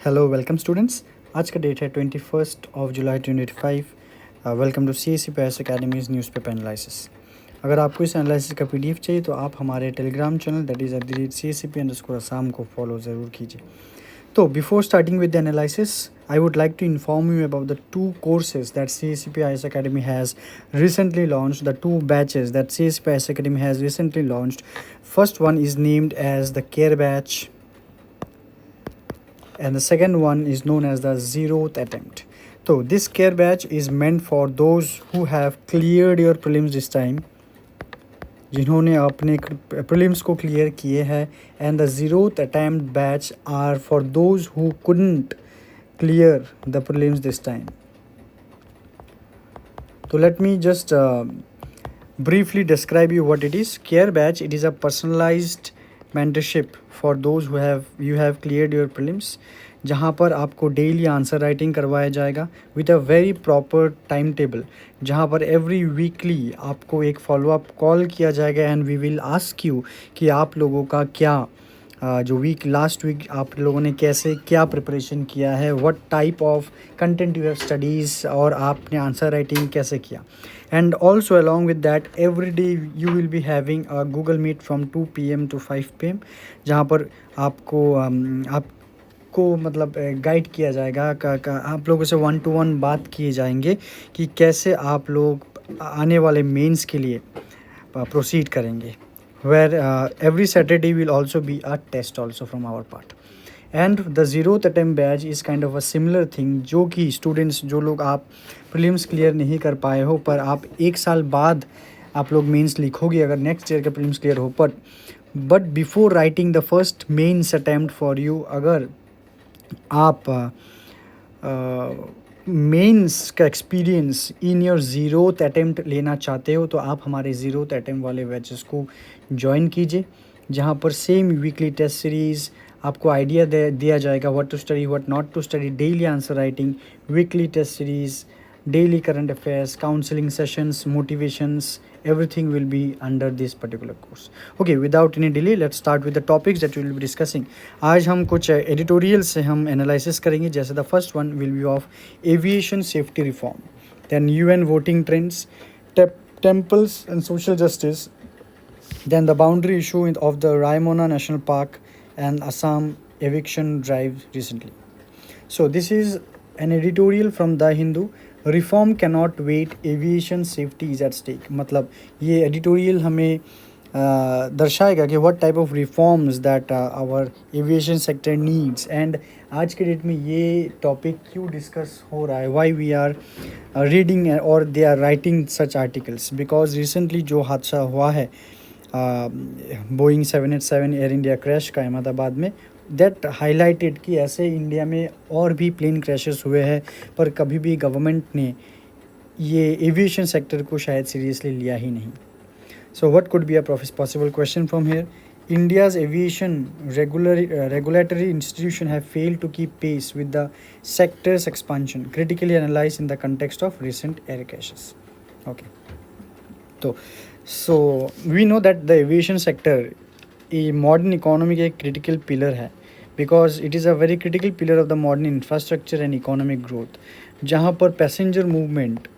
Hello welcome students. आज का date है 21 जुलाई 2025। Welcome to C S C pace academy's newspaper analysis. अगर आपको इस एनालिसिस का पीडीएफ चाहिए तो आप हमारे Telegram channel that is @CSCP_Assam को फॉलो ज़रूर कीजिए। तो before starting with the analysis I would like to inform you about the two courses that CSCP IS Academy has recently launched, the two batches that CSCP IS Academy has recently launched. First one is named as the Care Batch, and the second one is known as the zeroth attempt. So this care batch is meant for those who have cleared your prelims this time, जिन्होंने अपने prelims को clear किए हैं, and the zeroth attempt batch are for those who couldn't clear the prelims this time. So let me just briefly describe you what it is. Care batch, it is a personalized mentorship for those who have cleared your prelims, जहाँ पर आपको daily answer writing करवाया जाएगा with a very proper time table, जहाँ पर every weekly आपको एक follow up call किया जाएगा and we will ask you कि आप लोगों का क्या जो लास्ट वीक आप लोगों ने कैसे क्या प्रिपरेशन किया है, what type of content you have studies, और आपने आंसर राइटिंग कैसे किया. And also along with that every day you will be having a Google Meet from 2 PM to 5 PM, जहाँ पर आपको मतलब गाइड किया जाएगा आप लोगों से 1-to-1 बात किए जाएंगे कि कैसे आप लोग आने वाले मेंस के लिए प्रोसीड करेंगे, where every Saturday will also be a test also from our part. And the zeroth attempt badge is kind of a similar thing, जो कि स्टूडेंट्स जो लोग आप प्रीलिम्स क्लियर नहीं कर पाए हो पर आप एक साल बाद आप लोग मेंस लिखोगे अगर नेक्स्ट ईयर का प्रीलिम्स क्लियर हो, but before writing the first mains attempt for you, अगर आप मेंस का experience in your zeroth attempt लेना चाहते हो तो आप हमारे ज़ीरोथ अटैम्प्ट वाले बैचेस को ज्वाइन कीजिए, जहाँ पर सेम वीकली टेस्ट सीरीज़ आपको आइडिया दिया जाएगा what to study what not to study, daily answer writing, weekly test series, daily current affairs, counseling sessions, motivations, everything will be under this particular course. Okay, without any delay, let's start with the topics that we will be discussing. आज हम कुछ editorial से हम analysis करेंगे, जैसे the first one will be of aviation safety reform, then UN voting trends, temples and social justice, then the boundary issue of the Raimona National Park and Assam eviction drive recently. So this is an editorial from The Hindu. Reform cannot wait, aviation safety is at stake. मतलब ये editorial हमें दर्शाएगा कि what type of reforms that our aviation sector needs. And आज के date में ये topic क्यों डिस्कस हो रहा है, व्हाई वी आर रीडिंग और they are writing such articles, because recently जो हादसा हुआ है बोइंग 787 एयर इंडिया क्रैश का अहमदाबाद में, दैट हाईलाइटेड कि ऐसे इंडिया में और भी प्लेन क्रैशेस हुए हैं पर कभी भी गवर्नमेंट ने ये एविएशन सेक्टर को शायद सीरियसली लिया ही नहीं. So what could be a possible question from here. India's aviation regulatory institution have failed to keep pace with the sector's expansion, critically analyzed in the context of recent air crashes. Okay. So we know that the aviation sector a modern economy का एक critical pillar है, because it is a very critical pillar of the modern infrastructure and economic growth, जहाँ पर passenger movement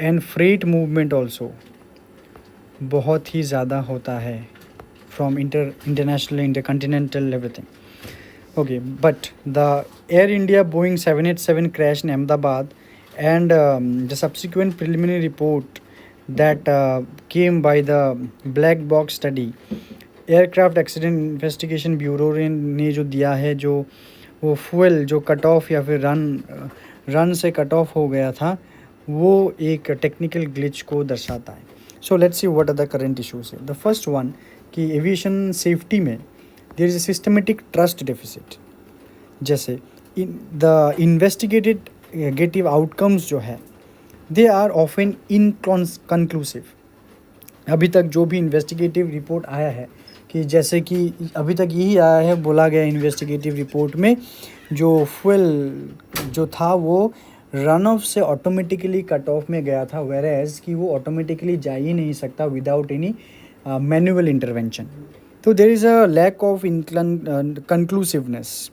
and freight movement also बहुत ही ज़्यादा होता है from international, intercontinental, everything. Okay, but the Air India Boeing 787 crash in Ahmedabad and the subsequent preliminary report that came by the black box study, aircraft accident investigation bureau ने जो दिया है, जो वो फ्यूल जो कट ऑफ या फिर run से कट ऑफ हो गया था, वो एक टेक्निकल ग्लिच को दर्शाता है. So let's see what are the current issues है. द फर्स्ट वन कि एविएशन सेफ्टी में there is a systematic trust deficit. जैसे द इन्वेस्टिगेटिव आउटकम्स जो है दे आर ऑफन इनकंक्लूसिव. अभी तक जो भी इन्वेस्टिगेटिव रिपोर्ट आया है, कि जैसे कि अभी तक यही आया है, बोला गया इन्वेस्टिगेटिव रिपोर्ट में जो फ्यूल जो था वो रन ऑफ से ऑटोमेटिकली कट ऑफ में गया था, वेयर एज कि वो ऑटोमेटिकली जा ही नहीं सकता विदाउट एनी मैनुअल इंटरवेंशन. तो there is a lack of conclusiveness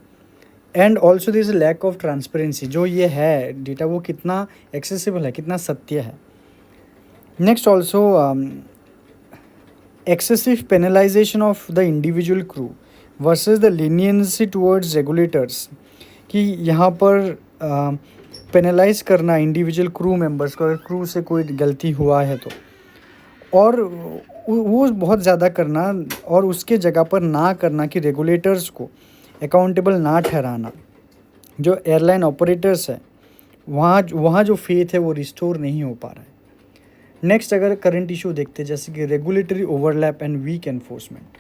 and also this lack of transparency, जो ये है डेटा वो कितना एक्सेसिबल है, कितना सत्य है। Next also excessive penalization of the individual crew versus the leniency towards regulators, कि यहाँ पर पेनलाइज करना इंडिविजुअल क्रू मेंबर्स को, अगर क्रू से कोई गलती हुआ है तो, और वो बहुत ज़्यादा करना, और उसके जगह पर ना करना कि रेगुलेटर्स को अकाउंटेबल ना ठहराना। जो एयरलाइन ऑपरेटर्स है वहाँ जो फेथ है वो रिस्टोर नहीं हो पा रहा है। नेक्स्ट अगर करंट इशू देखते हैं, जैसे कि regulatory overlap and weak enforcement,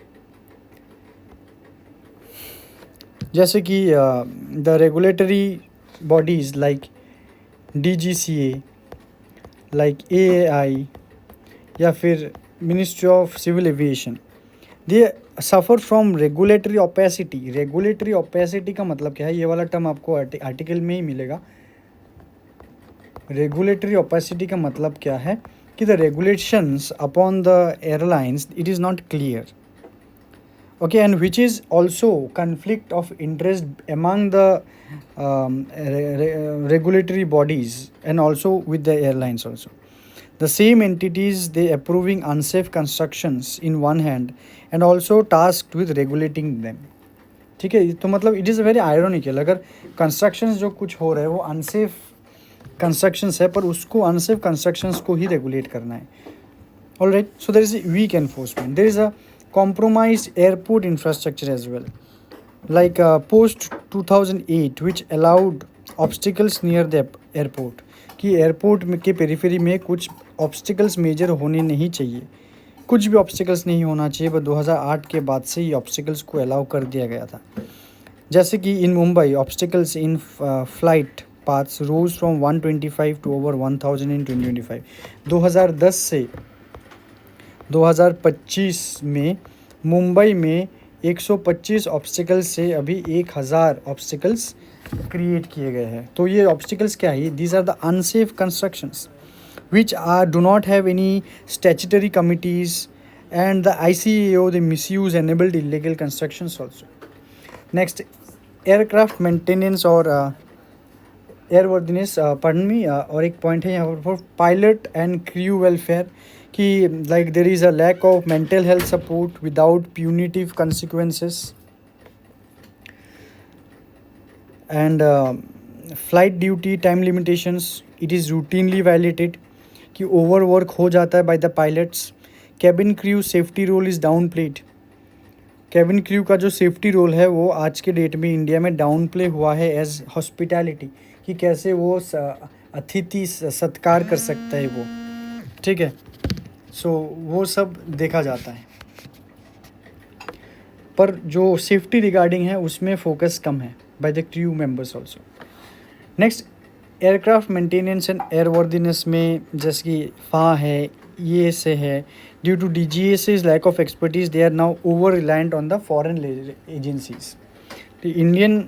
जैसे कि the regulatory bodies like DGCA, like AAI या फिर ministry of civil aviation, they suffer from regulatory opacity. Regulatory opacity का मतलब क्या है, ये वाला टर्म आपको आर्टिकल में ही मिलेगा। रेगुलेटरी ओपेसिटी का मतलब क्या है कि the regulations upon the airlines it is not clear, okay, and which is also conflict of interest among the regulatory bodies and also with the airlines also. The same entities they approving unsafe constructions in one hand and also tasked with regulating them. ठीक है, तो मतलब it is very ironical, अगर constructions जो कुछ हो रहे हैं वो अनसेफ कंस्ट्रक्शंस है, पर उसको अनसेफ कंस्ट्रक्शंस को ही रेगुलेट करना है। Alright, so there is weak enforcement, there is a compromised airport infrastructure as well, like post 2008 which allowed obstacles near the airport, कि एयरपोर्ट के पेरीफेरी में कुछ ऑब्स्टिकल्स मेजर होने नहीं चाहिए, कुछ भी ऑब्स्टिकल्स नहीं होना चाहिए, बस 2008 के बाद से ही ऑब्स्टिकल्स को अलाउ कर दिया गया था। जैसे कि in Mumbai obstacles in flight paths rose from 125 to over 1000 in 2025। 2010 से 2025 में मुंबई में 125 ऑब्स्टिकल्स से अभी 1000 ऑब्स्टिकल्स क्रिएट किए गए हैं। तो ये ऑब्स्टिकल्स क्या है, these are the unsafe constructions which do not have any statutory committees, and the ICAO they misuse enabled illegal constructions also. Next, aircraft maintenance और airworthiness, pardon me, और एक पॉइंट है यहाँ पर पायलट एंड क्रू वेलफेयर, कि like there is a lack of mental health support without punitive consequences, and flight duty time limitations it is routinely violated, कि overwork हो जाता है by the pilots. Cabin crew safety role is downplayed, cabin crew का जो safety role है वो आज के डेट में इंडिया में डाउन प्ले हुआ है एज हॉस्पिटैलिटी, कि कैसे वो अतिथि सत्कार कर सकता है वो, ठीक है। सो वो सब देखा जाता है, पर जो सेफ्टी रिगार्डिंग है उसमें फोकस कम है by the crew members also. Next, aircraft maintenance and airworthiness में जैसे कि फा है, ये से है, due to DGA's lack of expertise they are now over reliant on the foreign agencies. The Indian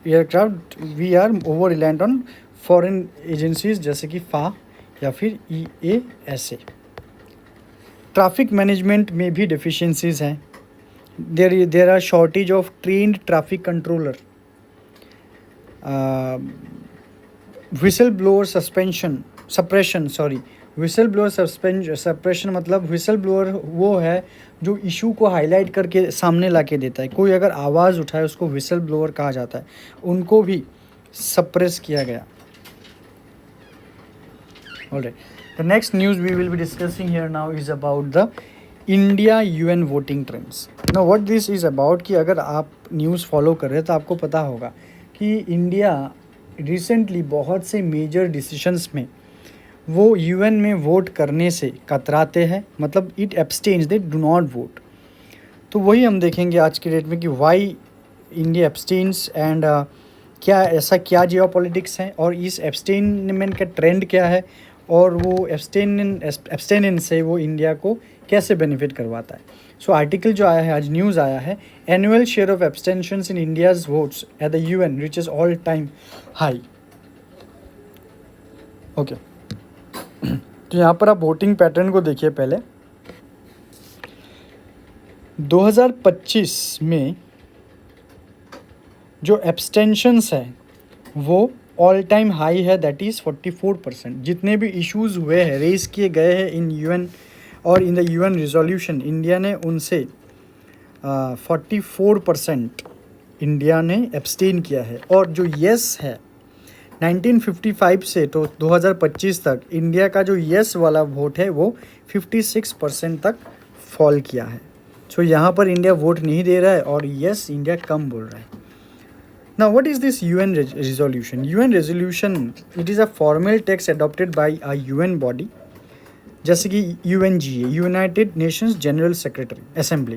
aircraft we are over reliant on foreign agencies जैसे कि फा या फिर EASA। ट्रैफिक मैनेजमेंट में भी deficiencies हैं, there are shortage of trained traffic controller, whistle blower suppression मतलब whistle blower वो है जो इशू को हाईलाइट करके सामने ला के देता है, कोई अगर आवाज़ उठाए उसको विसल ब्लोअर कहा जाता है, उनको भी सप्रेस किया गया। Alright, the next news we will be discussing here now is about the India UN voting trends. Now what this is about, कि अगर आप न्यूज़ फॉलो कर रहे हैं तो आपको पता होगा कि इंडिया रिसेंटली बहुत से मेजर डिसीशंस में वो UN में वोट करने से कतराते हैं, मतलब it abstains, they do not vote. तो वही हम देखेंगे आज के डेट में कि वाई इंडिया एब्सटेन्स, एंड क्या ऐसा क्या जियोपॉलिटिक्स है और इस एब्सटेनमेंट का ट्रेंड क्या है, और वो एब्सटेनेंस से वो इंडिया को कैसे बेनिफिट करवाता है। सो आर्टिकल जो आया है आज, न्यूज़ आया है, annual share of abstentions in India's votes at the UN reaches all time high. Okay, तो यहाँ पर आप वोटिंग पैटर्न को देखिए। पहले 2025 में जो एब्सटेंशंस है वो ऑल टाइम हाई है, दैट इज़ 44%। जितने भी इश्यूज़ हुए हैं, रेज किए गए हैं इन यूएन और in the UN resolution, India ने उनसे 44% इंडिया ने एब्सटेन किया है। और जो येस है 1955 से तो 2025 तक इंडिया का जो येस वाला वोट है वो 56% तक फॉल किया है। सो यहाँ पर इंडिया वोट नहीं दे रहा है और येस इंडिया कम बोल रहा है। Now, what is this UN resolution? UN resolution, it is a formal text adopted by a UN body, जैसे कि UNGA, United Nations general secretary assembly,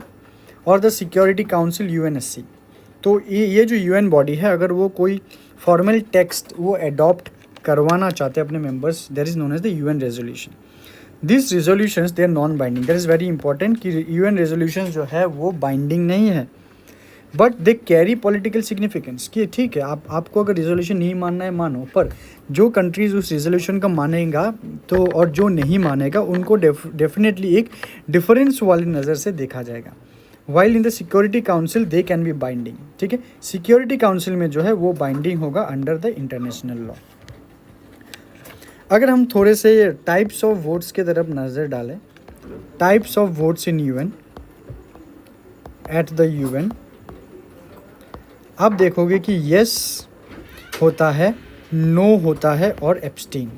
और द सिक्योरिटी काउंसिल UNSC। तो ये जो UN बॉडी है, अगर वो कोई फॉर्मल टेक्स्ट वो अडॉप्ट करवाना चाहते हैं अपने members, that is known as the UN resolution. This resolutions they are non binding. That is very important कि UN रेजोल्यूशन जो है वो बाइंडिंग नहीं है, but they carry political significance. कि ठीक है, आपको अगर रिजोल्यूशन नहीं मानना है मानो, पर जो कंट्रीज़ उस रिजोल्यूशन का मानेगा तो और जो नहीं मानेगा उनको डेफिनेटली एक डिफरेंस वाली नज़र से देखा जाएगा। While in the security council they can be binding. ठीक है, सिक्योरिटी काउंसिल में जो है वो बाइंडिंग होगा अंडर द इंटरनेशनल लॉ। अगर हम थोड़े से टाइप्स ऑफ वोट्स की तरफ नज़र डालें, types of votes in UN, at the UN, आप देखोगे कि यस होता है, नो होता है और एब्सटेन।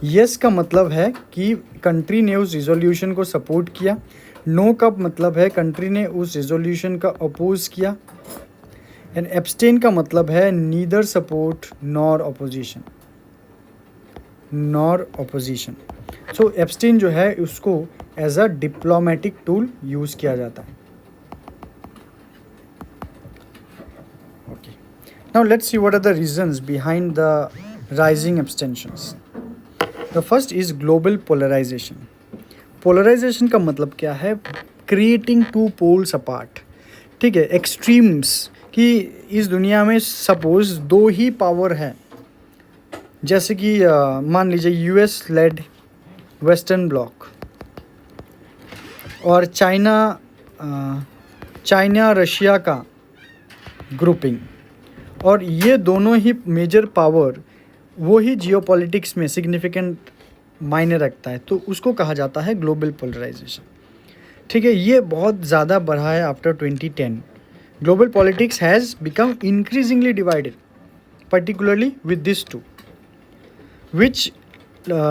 यस का मतलब है कि कंट्री ने उस रिजोल्यूशन को सपोर्ट किया। नो का मतलब है कंट्री ने उस रिजोल्यूशन का अपोज किया। एंड एब्सटेन का मतलब है neither support nor opposition, nor opposition. So abstain जो है उसको as a diplomatic tool use किया जाता है। Now let's see what are the reasons behind the rising abstentions. The first is global polarization. Polarization का मतलब क्या है? Creating two poles apart. ठीक है, extremes कि इस दुनिया में सपोज दो ही पावर है, जैसे कि मान लीजिए यूएस लेड वेस्टर्न ब्लॉक और चाइना रशिया का ग्रुपिंग, और ये दोनों ही मेजर पावर वो ही जियोपॉलिटिक्स में सिग्निफिकेंट मायने रखता है, तो उसको कहा जाता है ग्लोबल पोलराइजेशन। ठीक है, ये बहुत ज़्यादा बढ़ा है after 2010। Global politics has become increasingly divided, particularly with these two, which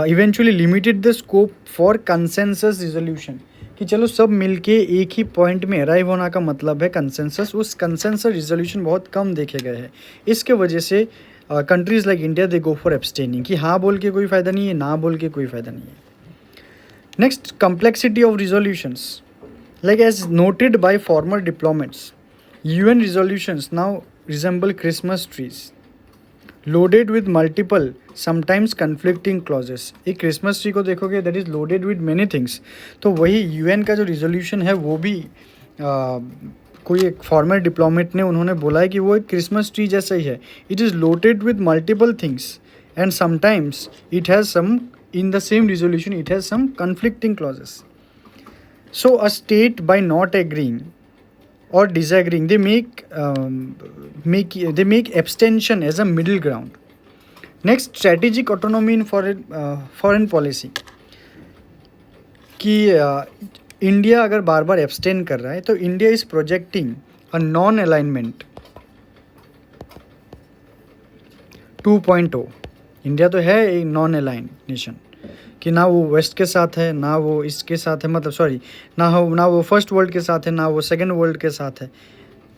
eventually limited the scope for consensus resolution। कि चलो सब मिलके एक ही पॉइंट में अराइव होना का मतलब है कंसेंसस। उस कंसेंसस रिजोल्यूशन बहुत कम देखे गए हैं। इसके वजह से countries like India they go for abstaining, कि हाँ बोल के कोई फ़ायदा नहीं है, ना बोल के कोई फ़ायदा नहीं है। Next, complexity of resolutions, like as noted by former diplomats, UN resolutions now resemble Christmas trees, loaded with multiple, sometimes conflicting clauses। एक क्रिसमस ट्री को देखोगे that is loaded with many things. तो वही UN का जो resolution है वो भी कोई एक फॉर्मर डिप्लोमेट ने उन्होंने बोला है कि वो एक क्रिसमस ट्री जैसा ही है। It is loaded with multiple things and sometimes it has some, in the same resolution it has some conflicting clauses। So a state by not agreeing or disagreeing, they make abstention as a middle ground। Next, strategic autonomy in foreign policy, कि India अगर बार बार abstain कर रहा है तो India is projecting a non alignment 2.0। India तो है एक non align nation, कि ना वो वेस्ट के साथ है, ना वो इसके साथ है, मतलब सॉरी, ना वो फर्स्ट वर्ल्ड के साथ है, ना वो सेकेंड वर्ल्ड के साथ है।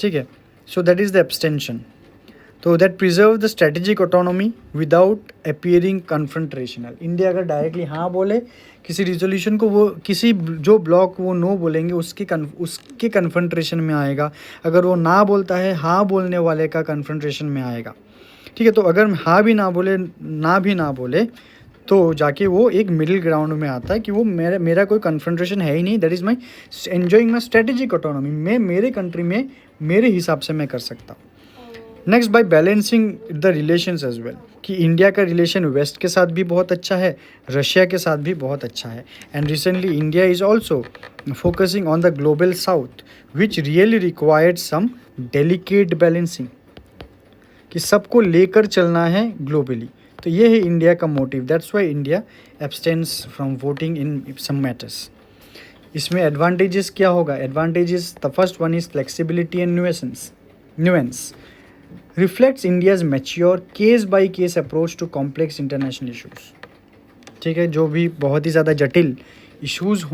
ठीक है, so that is the abstention. तो that preserve the strategic autonomy without appearing confrontational. India अगर डायरेक्टली हाँ बोले किसी रिजोल्यूशन को, वो किसी जो ब्लॉक वो नो बोलेंगे उसके कन्फ्रंटेशन में आएगा। अगर वो ना बोलता है, हाँ बोलने वाले का कन्फ्रंटेशन में आएगा। ठीक है, तो अगर हाँ भी ना बोले, ना भी ना बोले, तो जाके वो एक मिडिल ग्राउंड में आता है कि वो मेरा कोई कन्फ्रंटेशन है ही नहीं, that is my enjoying my strategic autonomy. मैं मेरे कंट्री में मेरे हिसाब से मैं कर सकता हूँ। Next by balancing the relations as well, कि इंडिया का रिलेशन वेस्ट के साथ भी बहुत अच्छा है, रशिया के साथ भी बहुत अच्छा है। And recently India is also focusing on the global south which really required some delicate balancing, कि सबको लेकर चलना है ग्लोबली। तो ये है इंडिया का motive, that's why India abstains from voting in some matters. इसमें एडवांटेजेस क्या होगा? Advantages, the first one is flexibility and nuance reflects India's mature case by case approach to complex international issues. ठीक है, जो भी बहुत ही ज़्यादा जटिल इश्यूज़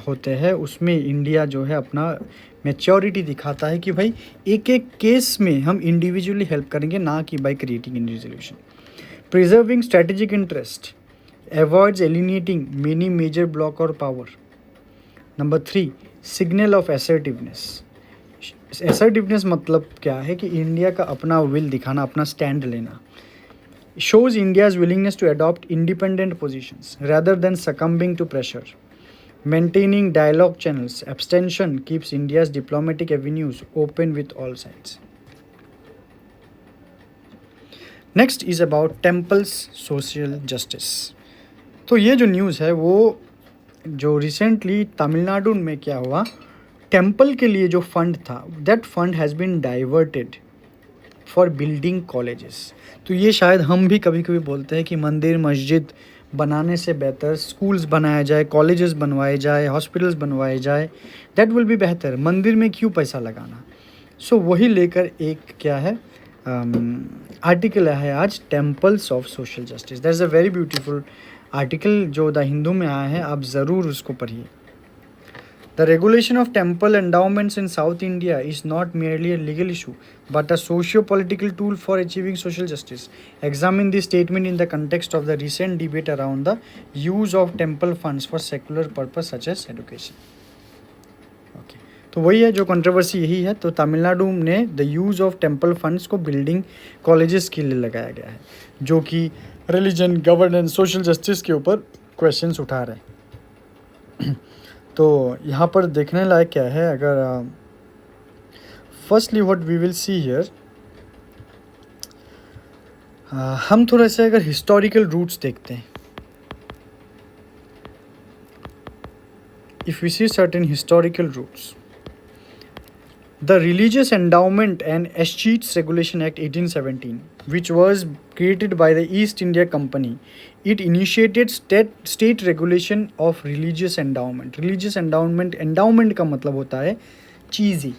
होते हैं उसमें इंडिया जो है अपना मैच्योरिटी दिखाता है कि भाई एक एक केस में हम इंडिविजुअली हेल्प करेंगे, ना कि by creating in resolution. Preserving strategic interest avoids alienating many major block और power. Number 3, signal of assertiveness. Assertiveness मतलब क्या है? कि इंडिया का अपना विल दिखाना, अपना स्टैंड लेना। shows India's willingness to adopt independent positions rather than succumbing to pressure. Maintaining dialogue channels, abstention keeps India's diplomatic avenues open with all sides. Next is about temples social justice. तो ये जो news है वो जो recently Tamil Nadu में क्या हुआ, temple के लिए जो फंड था, that fund has been diverted for building colleges. तो ये शायद हम भी कभी कभी बोलते हैं कि मंदिर मस्जिद बनाने से बेहतर स्कूल्स बनाया जाए, कॉलेजेस बनवाए जाए, हॉस्पिटल्स बनवाए जाए, दैट विल बी बेहतर। मंदिर में क्यों पैसा लगाना? सो वही लेकर एक क्या है आर्टिकल है आज, temples of social justice. That is a very beautiful article जो द हिंदू में आया है, आप ज़रूर उसको पढ़िए। The regulation of temple endowments in South India is not merely a legal issue, but a socio-political tool for achieving social justice. Examine this statement in the context of the recent debate around the use of temple funds for secular purpose such as education. Okay. तो वही है जो controversy यही है। तो तमिलनाडु ने the use of temple funds को building colleges के लिए लगाया गया है, जो कि रिलीजन, गवर्नेंस, सोशल जस्टिस के ऊपर क्वेश्चंस उठा रहे हैं। तो यहाँ पर देखने लायक क्या है? अगर firstly what we will see here, हम थोड़ा सा अगर हिस्टोरिकल रूट्स देखते हैं, if we see certain historical roots, the religious endowment and escheats regulation act 1817 which was created by the East India Company, it initiated state regulation of religious endowment. Religious endowment का मतलब होता है चीज़ ही,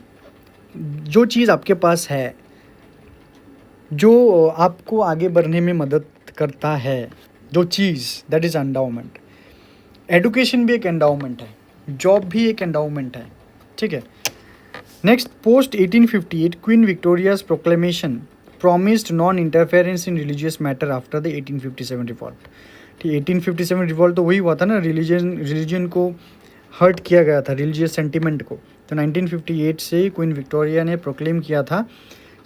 जो चीज़ आपके पास है, जो आपको आगे बढ़ने में मदद करता है, जो चीज़, दैट इज़ एंडाउमेंट। एडुकेशन भी एक एंडाउमेंट है, जॉब भी एक एंडाउमेंट है। ठीक है। Next, post 1858 queen Victoria's proclamation promised non-interference in religious matter after the 1857 revolt. ठीक, 1857 रिवॉल्ट तो वही हुआ था ना, रिलीजन को हर्ट किया गया था, रिलीजियस सेंटिमेंट को। तो 1958 से क्वीन विक्टोरिया ने प्रोक्लेम किया था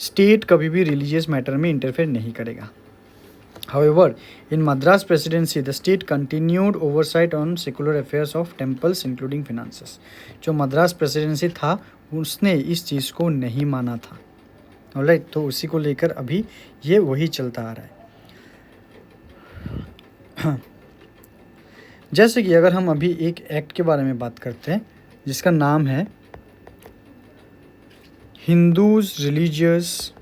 स्टेट कभी भी रिलीजियस मैटर में इंटरफेयर नहीं करेगा। However, in Madras presidency, the state continued oversight on secular affairs of temples, including finances. जो मद्रास प्रेसिडेंसी था उसने इस चीज़ को नहीं माना था। ऑलराइट, तो उसी को लेकर अभी ये वही चलता आ रहा है। जैसे कि अगर हम अभी एक एक्ट के बारे में बात करते हैं जिसका नाम है Hindus religious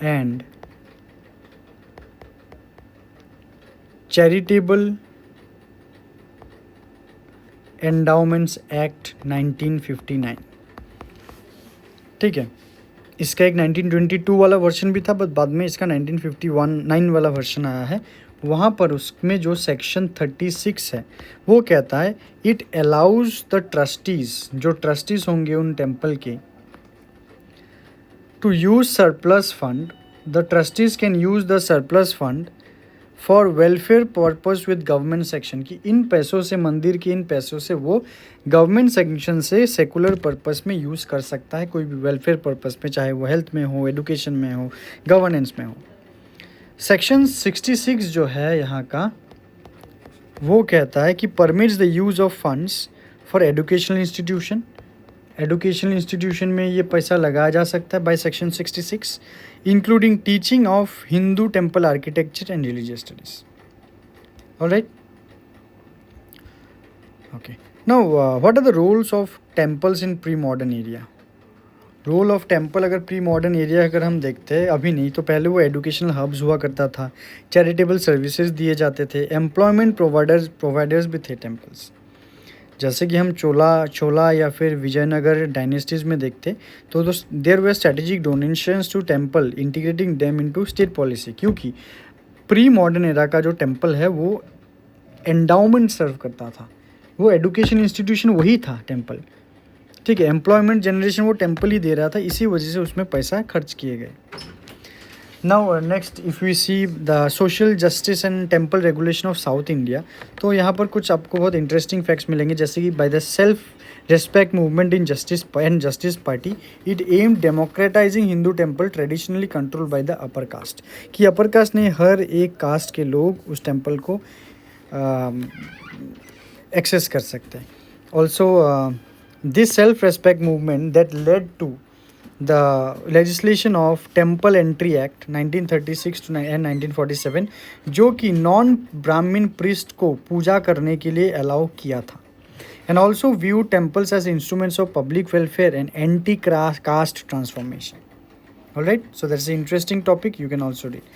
and charitable endowments act 1959। ठीक है, इसका एक 1922 वाला वर्जन भी था, बट बाद में इसका 1959 वाला वर्जन आया है। वहाँ पर उसमें जो सेक्शन 36 है वो कहता है इट अलाउज द ट्रस्टीज़, जो ट्रस्टीज़ होंगे उन टेम्पल के, to use surplus fund, the trustees can use the surplus fund for welfare purpose with government section, की इन पैसों से, मंदिर के इन पैसों से वो गवर्नमेंट सेक्शन से सेकुलर पर्पस में यूज़ कर सकता है, कोई भी वेलफेयर पर्पस में, चाहे वो हेल्थ में हो, एडुकेशन में हो, गवर्नेंस में हो। सेक्शन 66 जो है यहाँ का वो कहता है कि permits the use of funds for educational institution, educational institution में ये पैसा लगाया जा सकता है by section 66, including teaching of Hindu temple architecture and religious studies. Alright. Okay. Now what are the roles of temples in pre modern area. Role of temple अगर pre modern area अगर हम देखते हैं, अभी नहीं तो पहले वो एजुकेशनल हब्स हुआ करता था, चैरिटेबल सर्विसेज दिए जाते थे, एम्प्लॉयमेंट प्रोवाइडर्स भी थे टेम्पल्स. जैसे कि हम चोला या फिर विजयनगर डायनेस्टीज़ में देखते तो there were strategic donations to temple integrating them into state policy. क्योंकि प्री मॉडर्न एरा का जो टेम्पल है वो एंडाउमेंट सर्व करता था, वो एजुकेशन इंस्टीट्यूशन वही था टेम्पल. ठीक है, एम्प्लॉयमेंट जनरेशन वो टेम्पल ही दे रहा था, इसी वजह से उसमें पैसा खर्च किए गए. Now next if we see the social justice and temple regulation of south India, तो यहाँ पर कुछ आपको बहुत इंटरेस्टिंग फैक्ट्स मिलेंगे. जैसे कि by the self respect movement in justice and justice party, it am democratising Hindu temple traditionally control by the upper caste. कि अपर कास्ट ने हर एक कास्ट के लोग उस टेम्पल को एक्सेस कर सकते हैं. Also this self-respect movement that led to the legislation of Temple Entry Act 1936 to and 1947, जो कि नॉन ब्राह्मण प्रिस्ट को पूजा करने के लिए अलाउ किया था. And also view temples as instruments of public welfare and anti caste transformation. Alright, so that's an interesting topic, you can also read.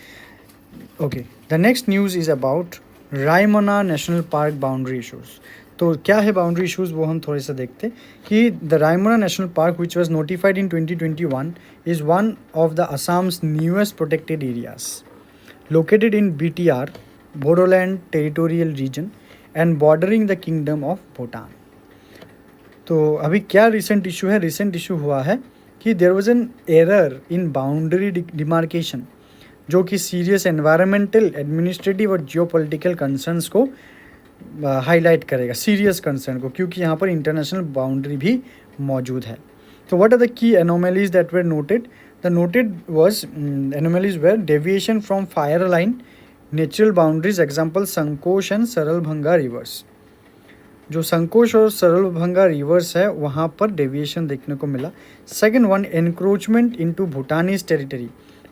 Okay, the next news is about Raimona national park boundary issues. तो क्या है boundary issues वो हम थोड़े सा देखते कि the Raimona national park which was notified in 2021 is one of the Assam's newest protected areas located in BTR Bodoland territorial region and bordering the kingdom of Bhutan. तो अभी क्या रिसेंट इशू है, रिसेंट इशू हुआ है कि there was an error in boundary demarcation जो कि serious environmental administrative और जियोपॉलिटिकल कंसर्न्स को हाईलाइट करेगा, सीरियस कंसर्न को, क्योंकि यहाँ पर इंटरनेशनल बाउंड्री भी मौजूद है. तो what are the key anomalies that were noted. The noted was anomalies were deviation from fire line natural boundaries, example Sankosh and Saralbhanga rivers. जो संकोश और सरलभंगा रिवर्स है वहाँ पर डेविएशन देखने को मिला. Second one, encroachment into भूटानीज territory.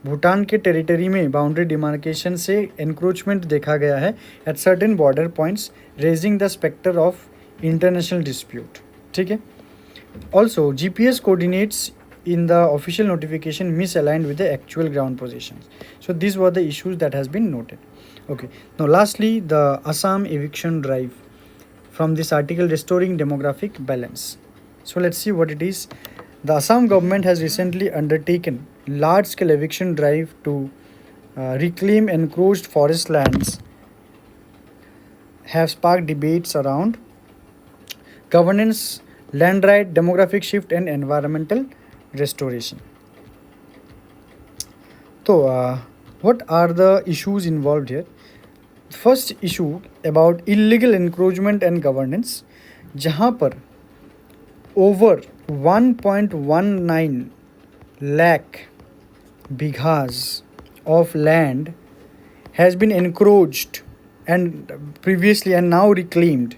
Bhutan के टेरिटरी में बाउंड्री डिमार्केशन से एनक्रोचमेंट देखा गया है at certain border points, raising the specter of international dispute. ठीक है. Also GPS coordinates in the official notification misaligned with the actual ground positions. So these were the issues that has been noted. Okay, now lastly the Assam eviction drive from this article, restoring demographic balance. So let's see what it is. The Assam government has recently undertaken large scale eviction drive to reclaim encroached forest lands, have sparked debates around governance, land right, demographic shift and environmental restoration. So what are the issues involved here? First issue about illegal encroachment and governance, जहाँ पर over 1.19 lakh bighas of land has been encroached and previously and now reclaimed.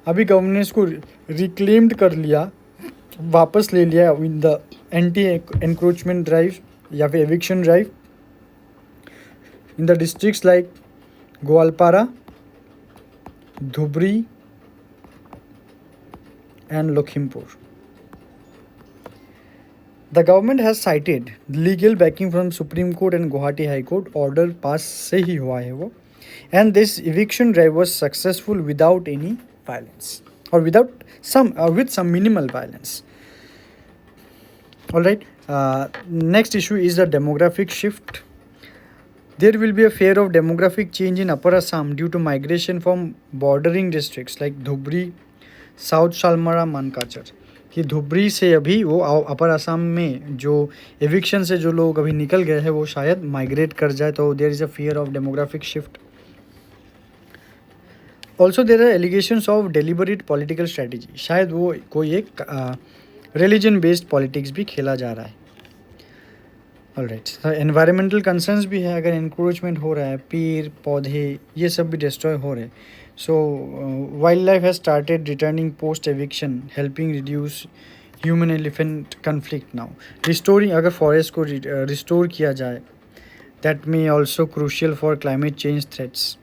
अभी governance को reclaimed कर लिया, वापस ले लिया in the anti encroachment drive या फिर eviction drive in the districts like Goalpara, Dhubri and Lakhimpur. The government has cited legal backing from Supreme Court and Guwahati High Court. Order pass से ही हुआ है वो. And this eviction drive was successful without any violence or with some minimal violence. All right. Next issue is the demographic shift. There will be a fear of demographic change in Upper Assam due to migration from bordering districts like Dhubri, South Salmara, Mankachar. कि धुबरी से अभी वो अपर असम में जो eviction से जो लोग अभी निकल गए हैं वो शायद माइग्रेट कर जाए, तो there is a fear of demographic shift. Also there are allegations of deliberate political strategy. शायद वो कोई एक रिलीजन बेस्ड पॉलिटिक्स भी खेला जा रहा है. ऑलराइट. एनवायरमेंटल कंसर्न्स भी है, अगर इंक्रोचमेंट हो रहा है, पेड़ पौधे ये सब भी डिस्ट्रॉय हो रहे हैं. So wildlife has started returning post eviction, helping reduce human elephant conflict now. Restoring, अगर फॉरेस्ट को रिस्टोर किया जाए, that may also crucial for climate change threats.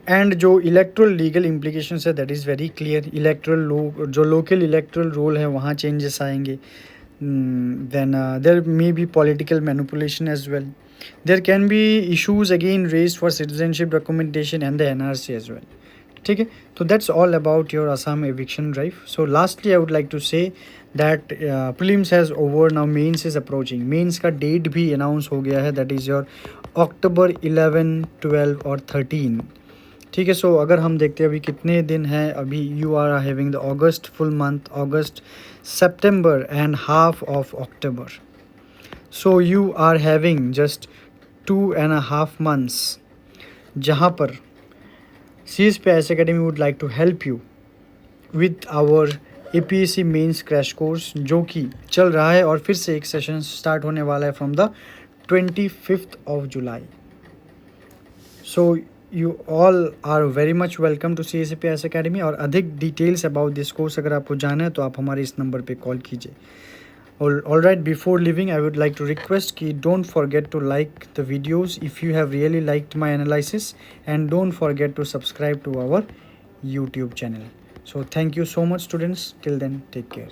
And जो इलेक्ट्रल लीगल इम्प्लीकेशंस है that is very clear. Electoral जो local electoral roll है वहाँ changes आएंगे। then there may be political manipulation as well. There can be issues again raised for citizenship documentation and the NRC as well. ठीक है, तो that's all about your Assam eviction drive. So lastly I would like to say that prelims has over, now mains is approaching. Mains का date भी announce हो गया है, that is your अक्टूबर 11, 12 और 13. ठीक है, सो अगर हम देखते हैं अभी कितने दिन हैं, अभी you are having the August full month, August, September and half of October. So you are having just 2.5 months जहाँ पर CSPIS Academy would like to help you with our APSC mains crash course जो कि चल रहा है और फिर से एक सेशन स्टार्ट होने वाला है from the 25th of July. So you all are very much welcome to CSPIS Academy. और अधिक डिटेल्स अबाउट दिस कोर्स अगर आपको जाना है तो आप हमारे इस नंबर पे कॉल कीजिए. All right, before leaving I would like to request कि don't forget to like the videos if you have really liked my analysis, and don't forget to subscribe to our YouTube channel. So thank you so much students. Till then, take care.